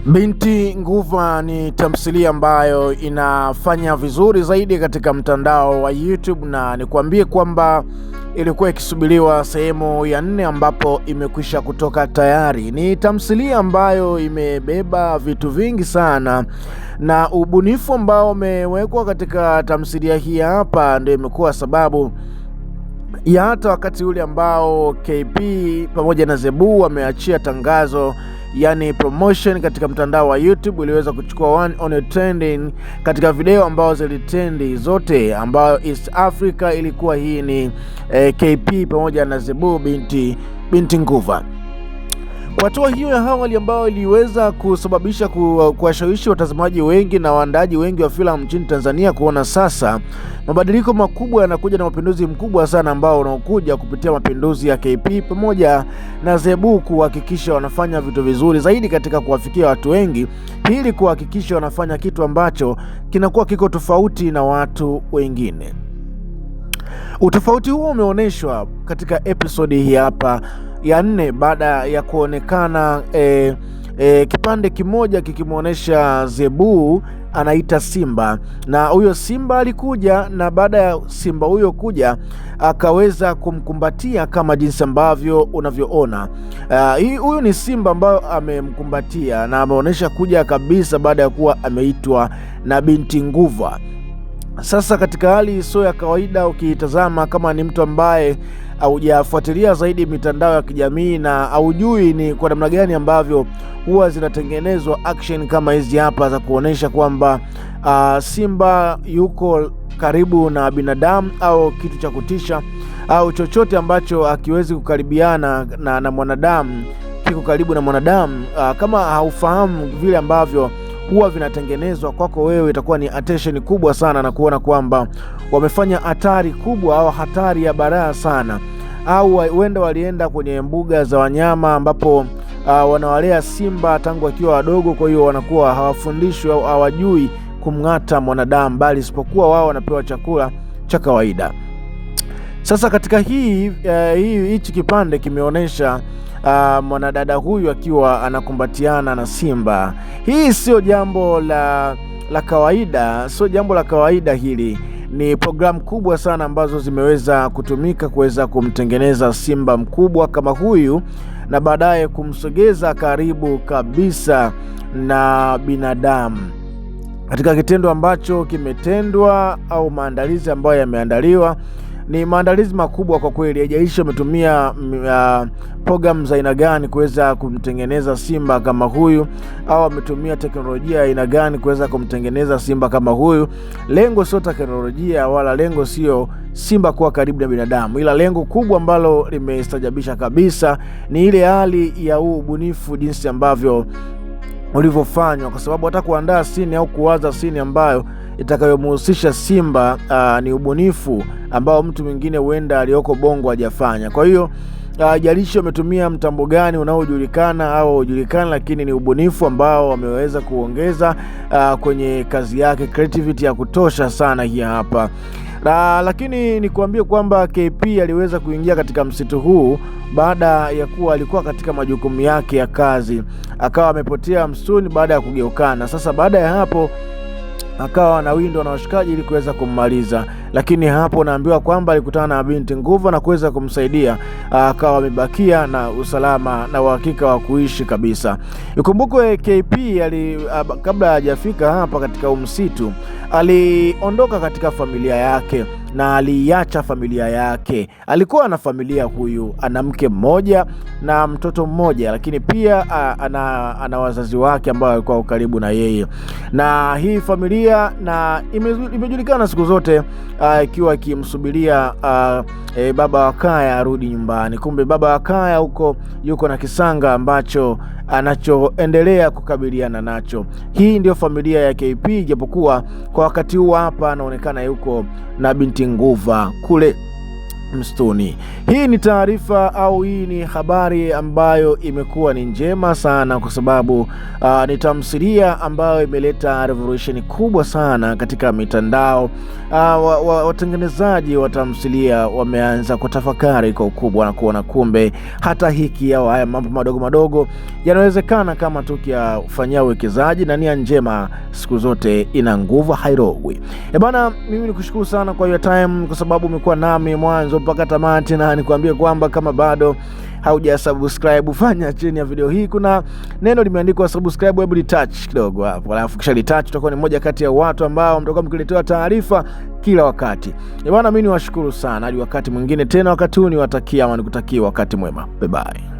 Binti Nguva ni tamthilia ambayo inafanya vizuri zaidi katika mtandao wa YouTube, na nikwambie kwamba ilikuwa ikisubiriwa sehemu ya 4 ambapo imekwisha kutoka tayari. Ni tamthilia ambayo imebeba vitu vingi sana, na ubunifu ambao umewekwa katika tamthilia hii hapa ndio imekuwa sababu ya hata wakati ule ambao KP pamoja na Zebu wameachia tangazo, yani promotion katika mtandao wa YouTube, iliweza kuchukua 1 on a trending katika video ambao zilitendi zote, ambayo East Africa ilikuwa hii ni KP pamoja na Zebu binti Nguva. Kwa hatua hiyo ya awali ambayo iliweza kusababisha kuwashawishi watazamaji wengi na waandaji wengi wa filamu nchini Tanzania kuona sasa mabadiliko makubwa yanakuja na mapinduzi mkubwa sana ambao unaokuja kupitia mapinduzi ya KP pamoja na Zebu kuhakikisha wanafanya vitu vizuri zaidi katika kuwafikia watu wengi, ili kuhakikisha wanafanya kitu ambacho kinakuwa kiko tofauti na watu wengine. Utofauti huo umeonyeshwa katika episodi hii hapa ya 4 baada ya kuonekana kipande kimoja kikimuonesha Zebu anaita simba, na huyo simba alikuja, na baada ya simba huyo kuja akaweza kumkumbatia kama jinsi ambavyo unavyoona. Huyu ni simba ambayo amemkumbatia na ameonyesha kuja kabisa baada ya kuwa ameitwa na binti Nguva. Sasa katika hali sio ya kawaida, ukitazama kama ni mtu ambaye haujafuatilia zaidi mitandao ya kijamii na haujui ni kwa namna gani ambavyo huwa zinatengenezwa action kama hizi hapa za kuonesha kwamba simba yuko karibu na binadamu au kitu cha kutisha au chochote ambacho hakiwezi kukaribiana na mwanadamu kiko karibu na mwanadamu, kama haufahamu vile ambavyo huwa vinatengenezwa, kwako wewe itakuwa ni attention kubwa sana na kuona kwamba wamefanya hatari kubwa au hatari ya baraa sana, au huenda walienda kwenye mbuga za wanyama ambapo wanawalea simba tangu wakiwa wadogo, kwa hiyo wanakuwa hawafundishwi au hawajui kumng'ata mwanadamu, bali isipokuwa wao wanapewa chakula cha kawaida. Sasa katika hichi kipande kimeonyesha mwanadada huyu akiwa anakumbatiana na simba. Hii sio jambo la kawaida, sio jambo la kawaida. Hili ni programu kubwa sana ambazo zimeweza kutumika kuweza kumtengeneza simba mkubwa kama huyu na baadaye kumsogeza karibu kabisa na binadamu, katika kitendo ambacho kimetendwa au maandalizi ambayo yameandaliwa. Ni maandalizi makubwa kwa kweli. Haijalishi wametumia program za aina gani kuweza kumtengeneza simba kama huyu, au wametumia teknolojia ya aina gani kuweza kumtengeneza simba kama huyu. Lengo sio teknolojia wala lengo sio simba kuwa karibu na binadamu, ila lengo kubwa ambalo limestajabisha kabisa ni ile hali ya ubunifu, jinsi ambavyo ulivyofanywa, kwa sababu hata kuandaa sini au kuwaza sini ambayo itakayomhusisha simba ni ubunifu ambao mtu mwingine huenda alioko bongo hajafanya. Kwa hiyo jalishi wametumia mtambo gani unaojulikana au hujulikana, lakini ni ubunifu ambao wameweza kuongeza kwenye kazi yake, creativity ya kutosha sana hii hapa. Lakini nikuambie kwamba KP aliweza kuingia katika msitu huu baada ya kuwa alikuwa katika majukumu yake ya kazi, akawa amepotea msituni baada ya kugeukana. Sasa baada ya hapo akawa na windo na washikaji ili kuweza kummaliza, lakini hapo naambiwa kwamba alikutana na binti Nguva na kuweza kumsaidia, akawa amebakia na usalama na uhakika wa kuishi kabisa. Ikumbukwe KP kabla hajafika hapa katika msitu aliondoka katika familia yake na aliacha familia yake. Alikuwa na familia, huyu ana mke mmoja na mtoto mmoja, lakini pia ana wazazi wake ambao walikuwa karibu na yeye, na hii familia na imejulikana siku zote ikiwa ikimsubiria baba wa kaya arudi nyumbani. Kumbe baba wa kaya huko yuko na kisanga ambacho anachoendelea kukabiliana nacho. Hii ndio familia ya KP, japokuwa kwa wakati huu hapa anaonekana yuko na binti Nguva kule msituni. Hii ni taarifa au hii ni habari ambayo imekuwa ni njema sana, kwa sababu ni tamthilia ambayo imeleta revolution kubwa sana katika mitandao. Watengenezaji wa tamthilia wameanza kutafakari kwa ukubwa na kuona kumbe hata hiki au haya mambo madogo madogo yanawezekana kama tukiyafanyia uwekezaji, na nia njema siku zote ina nguvu, hairogwi. Bana, mimi nikushukuru sana kwa your time, kwa sababu umekuwa nami mwanzo mpaka tamati, na nikwambie kwamba kama bado haujasubscribe, fanya chini ya video hii kuna neno limeandikwa subscribe, hebu touch kidogo hapo, alafu kisha touch, utakuwa ni mmoja kati ya watu ambao mtakuwa mkiletewa taarifa kila wakati. Bwana, mimi niwashukuru sana, hadi wakati mwingine tena. Wakati huu niwatakia ama nikutakia wakati mwema. Bye bye.